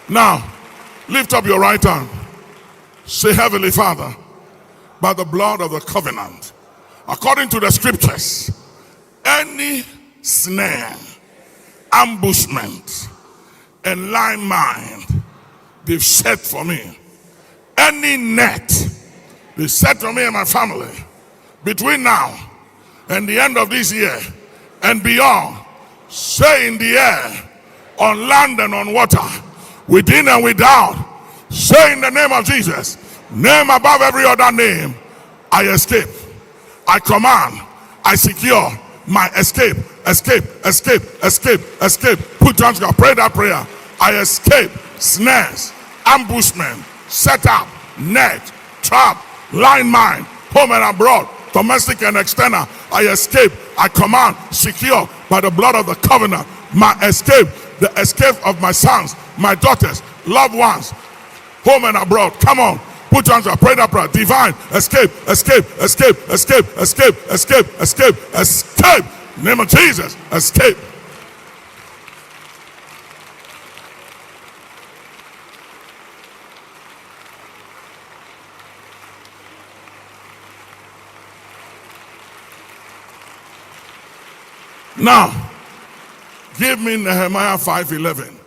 Now, lift up your right hand. Say, Heavenly Father, by the blood of the covenant, according to the scriptures, any snare, ambushment, and lying mind they've set for me, any net they set for me and my family, between now and the end of this year and beyond, say in the air, on land and on water, within and without, say in the name of Jesus, name above every other name, I escape, I command, I secure my escape, escape, escape, escape, escape. Put your hands together, pray that prayer. I escape snares, ambushment, set up, net, trap, line mine, home and abroad, domestic and external. I escape, I command, secure by the blood of the covenant, my escape, the escape of my sons, my daughters, loved ones, home and abroad. Come on, put your hands up, pray that prayer. Divine escape, escape, escape, escape, escape, escape, escape, escape. In the name of Jesus, escape. Now, give me Nehemiah 5:11.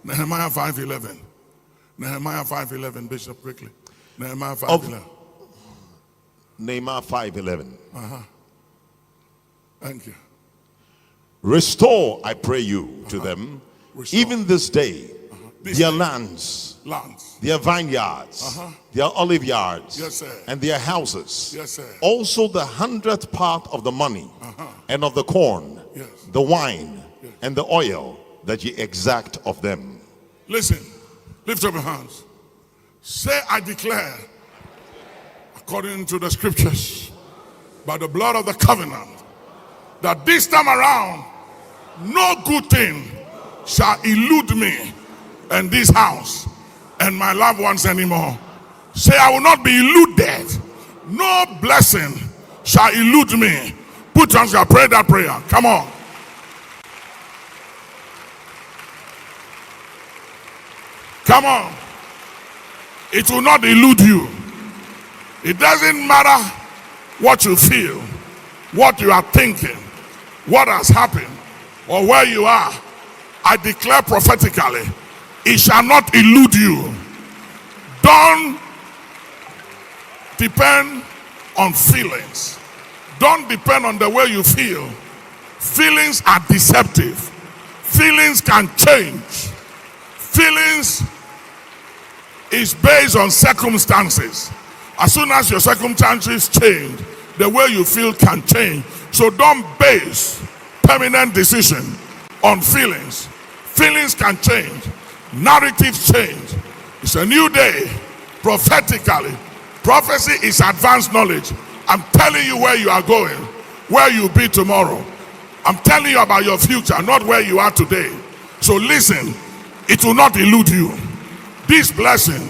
Nehemiah 5:11. Nehemiah 5:11, Bishop, quickly. Nehemiah 5:11. Nehemiah 5:11. Thank you. Restore, I pray you, to them, Restore. even this day, This their day. lands, Lands. their vineyards, their olive yards, Yes, sir. and their houses. Yes, sir. Also the 100th part of the money and of the corn, Yes. the wine, and the oil that ye exact of them. Listen, lift up your hands. Say, I declare, according to the scriptures, by the blood of the covenant, that this time around, no good thing shall elude me and this house and my loved ones anymore. Say, I will not be eluded. No blessing shall elude me. Put your hands up, pray that prayer. Come on. Come on. It will not elude you. It doesn't matter what you feel, what you are thinking, what has happened, or where you are. I declare prophetically, it shall not elude you. Don't depend on feelings. Don't depend on the way you feel. Feelings are deceptive. Feelings can change. Feelings is based on circumstances. As soon as your circumstances change, the way you feel can change. So don't base permanent decision on feelings. Feelings can change. Narratives change. It's a new day. Prophetically, prophecy is advanced knowledge. I'm telling you where you are going, where you'll be tomorrow. I'm telling you about your future, not where you are today. So listen, it will not elude you. This blessing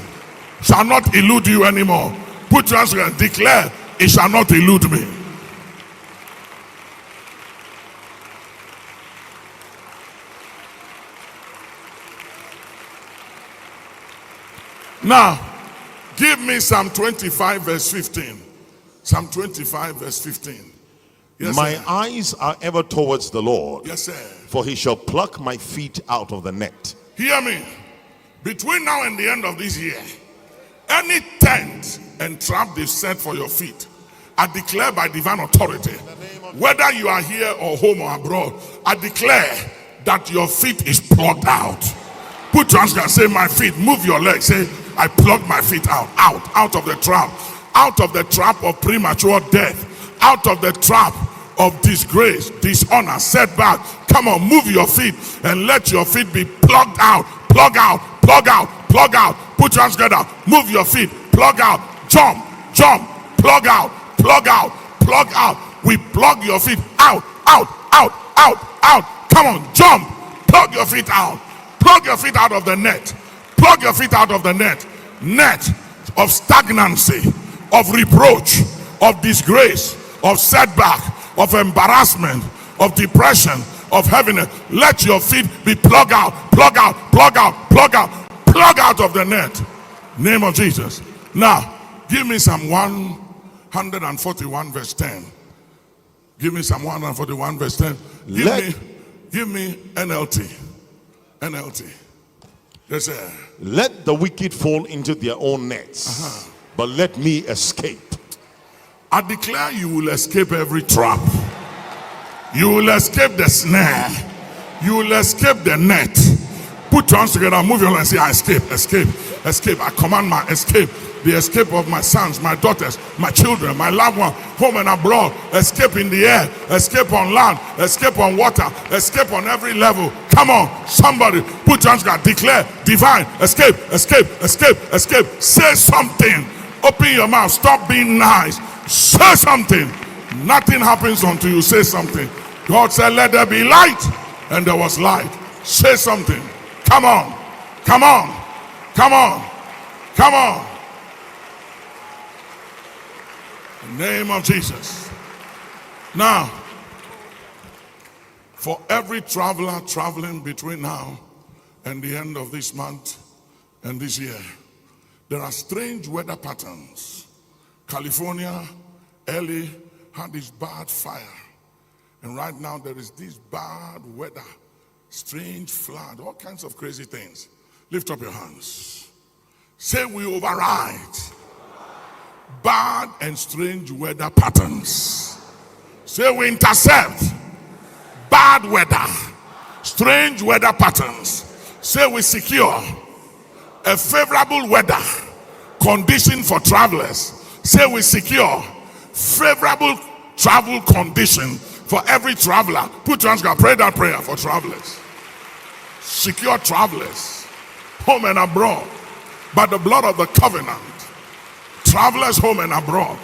shall not elude you anymore. Put your hands together and declare, it shall not elude me. Now, give me Psalm 25 verse 15. Psalm 25 verse 15. Yes, My sir. eyes are ever towards the Lord, Yes, sir. for he shall pluck my feet out of the net. Hear me. Between now and the end of this year, any tent and trap they've set for your feet, I declare by divine authority, whether you are here or home or abroad, I declare that your feet is plucked out. Put your hands and say, my feet, move your legs. Say, I pluck my feet out of the trap, out of the trap of premature death, out of the trap of disgrace, dishonor, setback. Come on, move your feet and let your feet be plucked out, plug out, plug out, plug out. Put your hands together, move your feet, plug out, jump, jump, plug out, plug out, plug out. We plug your feet out, out, out, out, out. Come on, jump, plug your feet out, plug your feet out of the net, plug your feet out of the net, net of stagnancy, of reproach, of disgrace, of setback, of embarrassment, of depression, of heaviness. Let your feet be plugged out, plug out, plug out, plug out, plug out of the net. Name of Jesus. Now, give me Psalm 141 verse 10. Give me Psalm 141 verse 10. Give me NLT. NLT. Yes, sir. Let the wicked fall into their own nets, but let me escape. I declare you will escape every trap. You will escape the snare. You will escape the net. Put your hands together, move your hands and say, I escape, escape, escape. I command my escape. The escape of my sons, my daughters, my children, my loved one, home and abroad. Escape in the air, escape on land, escape on water, escape on every level. Come on, somebody, put your hands together, declare divine escape, escape, escape, escape. Say something. Open your mouth. Stop being nice. Say something. Nothing happens until you say something. God said, let there be light, and there was light. Say something. Come on. Come on. Come on. Come on. In the name of Jesus. Now, for every traveler traveling between now and the end of this month and this year, there are strange weather patterns. California early had this bad fire, and right now there is this bad weather, strange flood, all kinds of crazy things. Lift up your hands. Say, we override bad and strange weather patterns. Say, we intercept bad weather, strange weather patterns. Say, we secure a favorable weather condition for travelers. Say, we secure favorable travel condition for every traveler. Put your hands together, pray that prayer for travelers. Secure travelers, home and abroad, by the blood of the covenant. Travelers home and abroad,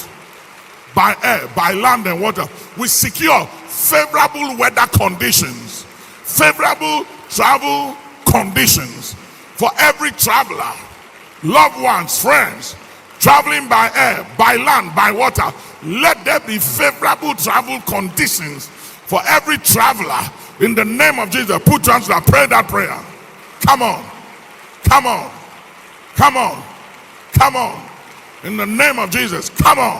by air, by land and water. We secure favorable weather conditions, favorable travel conditions for every traveler, loved ones, friends, traveling by air, by land, by water. Let there be favorable travel conditions for every traveler in the name of Jesus. Put your hands down, pray that prayer. Come on, come on, come on, come on. In the name of Jesus, come on.